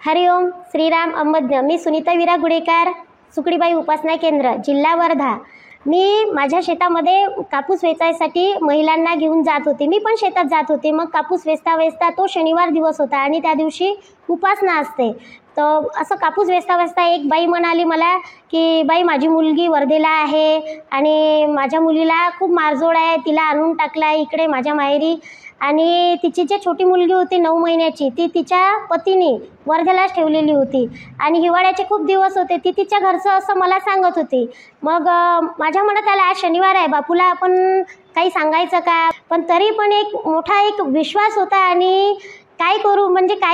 हरिओम श्रीराम अंबज्ञ। मी सुनीता विरा गुडेकर, सुकडीबाई उपासना केंद्र, जिल्हा वर्धा। मी माझ्या शेतामध्ये कापूस वेचायसाठी महिलांना घेऊन जात होते। मी पण शेतात जात होते। मग कापूस वेचता वेचता तो शनिवार दिवस होता आणि त्या दिवशी उपासना असते। तर असं कापूस वेचता वेचता एक बाई म्हणाली मला की बाई, माझी मुलगी वर्धेला आहे आणि माझ्या मुलीला खूप मारजोड आहे, तिला आणून टाकला आहे इकडे माझ्या माहेरी। आणि तिची जी छोटी मुलगी होती 9 महिन्याची, ती तिच्या पतीने वर्धेलाच ठेवलेली होती आणि हिवाळ्याचे खूप दिवस होते। ती तिच्या घरचं असं मला सांगत होती। मग माझ्या मनात आलं, आज शनिवार आहे, बापूला आपण काही सांगायचं का? पण तरी पण एक मोठा विश्वास होता आणि काय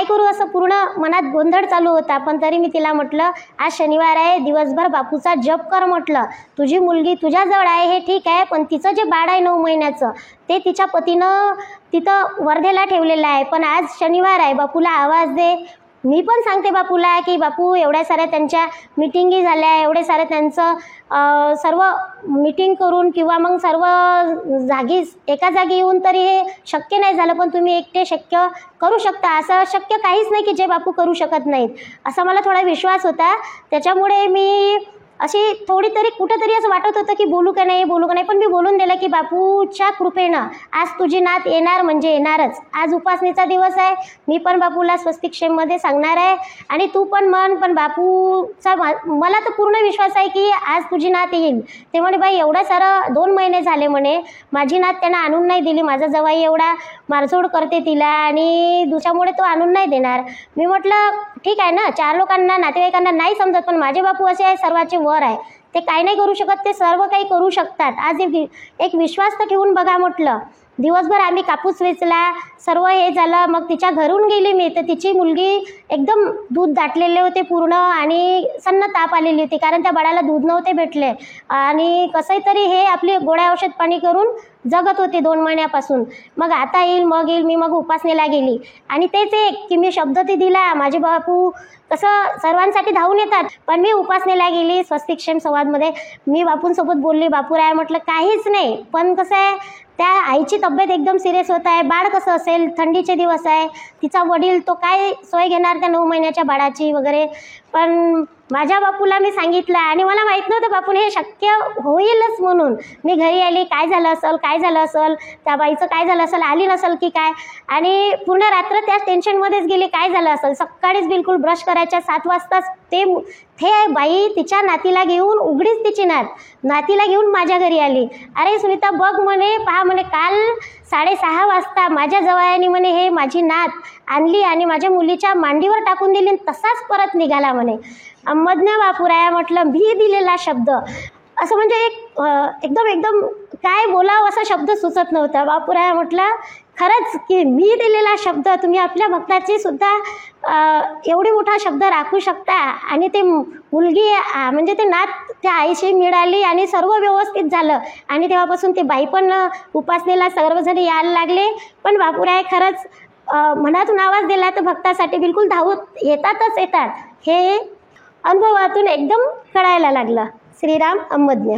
करू असं पूर्ण मनात गोंधळ चालू होता। पण तरी मी तिला म्हटलं, आज शनिवार आहे, दिवसभर बापूचा जप कर म्हटलं। तुझी मुलगी तुझ्याजवळ आहे हे ठीक आहे, पण तिचं जे बाळ आहे 9 महिन्याचं, ते तिच्या पतीनं तिथं वर्धेला ठेवलेलं आहे। पण आज शनिवार आहे, बापूला आवाज दे। मी पण सांगते बापूला की बापू, एवढ्या साऱ्या त्यांच्या मिटिंगी झाल्या, एवढे सारे त्यांचं सर्व मीटिंग करून किंवा मग सर्व एका जागी येऊन तरी हे शक्य नाही झालं, पण तुम्ही एकटे शक्य करू शकता। असं शक्य काहीच नाही की जे बापू करू शकत नाहीत, असा मला थोडा विश्वास होता। त्याच्यामुळे मी अशी थोडी तरी कुठंतरी असं वाटत होतं की बोलू का नाही, पण मी बोलून दिलं की बापूच्या कृपेनं आज तुझी नात येणार म्हणजे येणारच। आज उपासनेचा दिवस आहे, मी पण बापूला स्वस्तिक्षेममध्ये सांगणार आहे आणि तू पण म्हण, पण बापूचा मला तर पूर्ण विश्वास आहे की आज तुझी नात येईल। ते म्हणे, बाई एवढं सारं 2 महिने झाले म्हणे, माझी नात त्यांना आणून नाही दिली, माझा जवाई एवढा मारझोड करते तिला आणि दुसऱ्यामुळे तो आणून नाही देणार। मी म्हटलं ठीक आहे ना, 4 लोकांना नातेवाईकांना नाही समजत, पण माझे बापू असे आहे, सर्वाचे वर आहे, ते काय नाही करू शकत, ते सर्व काही करू शकतात। आज एक विश्वास तर ठेवून बघा म्हटलं। दिवसभर आम्ही कापूस वेचला, सर्व हे झालं। मग तिच्या घरून गेली मी, तर तिची मुलगी एकदम दूध दाटलेले होते पूर्ण आणि सन्न ताप आलेली होती, कारण त्या बाळाला दूध नव्हते भेटले आणि कसंही तरी हे आपली गोळ्या औषध पाणी करून जगत होते 2 महिन्यापासून। मग आता येईल मी मग उपासनेला गेली आणि तेच एक की मी शब्द ते दिला, माझे बापू कसं सर्वांसाठी धावून येतात, पण मी उपासनेला गेली। स्वस्तिक्षेम संवादमध्ये मी बापूंसोबत बोलली, बापूराय म्हटलं काहीच नाही, पण कसं आहे त्या आईची तब्येत एकदम सिरियस होत आहे, बाळ कसं असेल, थंडीचे दिवस आहे, तिचा वडील तो काय सोय घेणार त्या 9 महिन्याच्या बाळाची वगैरे। पण माझ्या बापूला मी सांगितलं आणि मला माहीत नव्हतं बापूने हे शक्य होईलच म्हणून। मी घरी आली, काय झालं असेल, त्या बाईचं काय झालं असेल, आली नसेल की काय, आणि पूर्ण रात्र त्या टेन्शनमध्येच गेली, काय झालं असेल। सकाळीच बिलकुल ब्रश करायच्या 7 वाजताच ते बाई तिच्या नातीला घेऊन, उघडीच तिची नातीला घेऊन माझ्या घरी आली। अरे सुनीता बघ म्हणे, पहा म्हणे, काल 6:30 वाजता माझ्या जवयाने म्हणे हे माझी नात आणली आणि माझ्या मुलीच्या मांडीवर टाकून दिली, तसाच परत निघाला म्हणे। अंबज्ञ बापूराया म्हटलं, मी दिलेला शब्द असं म्हणजे एकदम काय बोलावं असा शब्द सुचत नव्हता। बापूराया म्हटलं, खरंच की मी दिलेला शब्द तुम्ही आपल्या भक्ताची सुद्धा एवढी मोठा शब्द राखू शकता। आणि ते मुलगी म्हणजे ते नात त्या आईशी मिळाली आणि सर्व व्यवस्थित झालं आणि तेव्हापासून ते बाई पण उपासनेला सर्वजण यायला लागले। पण बापूराय खरंच मनातून आवाज दिला तर भक्तासाठी बिलकुल धावत येतात, हे अनुभवातून एकदम कळायला लागलं। श्रीराम अंबज्ञ।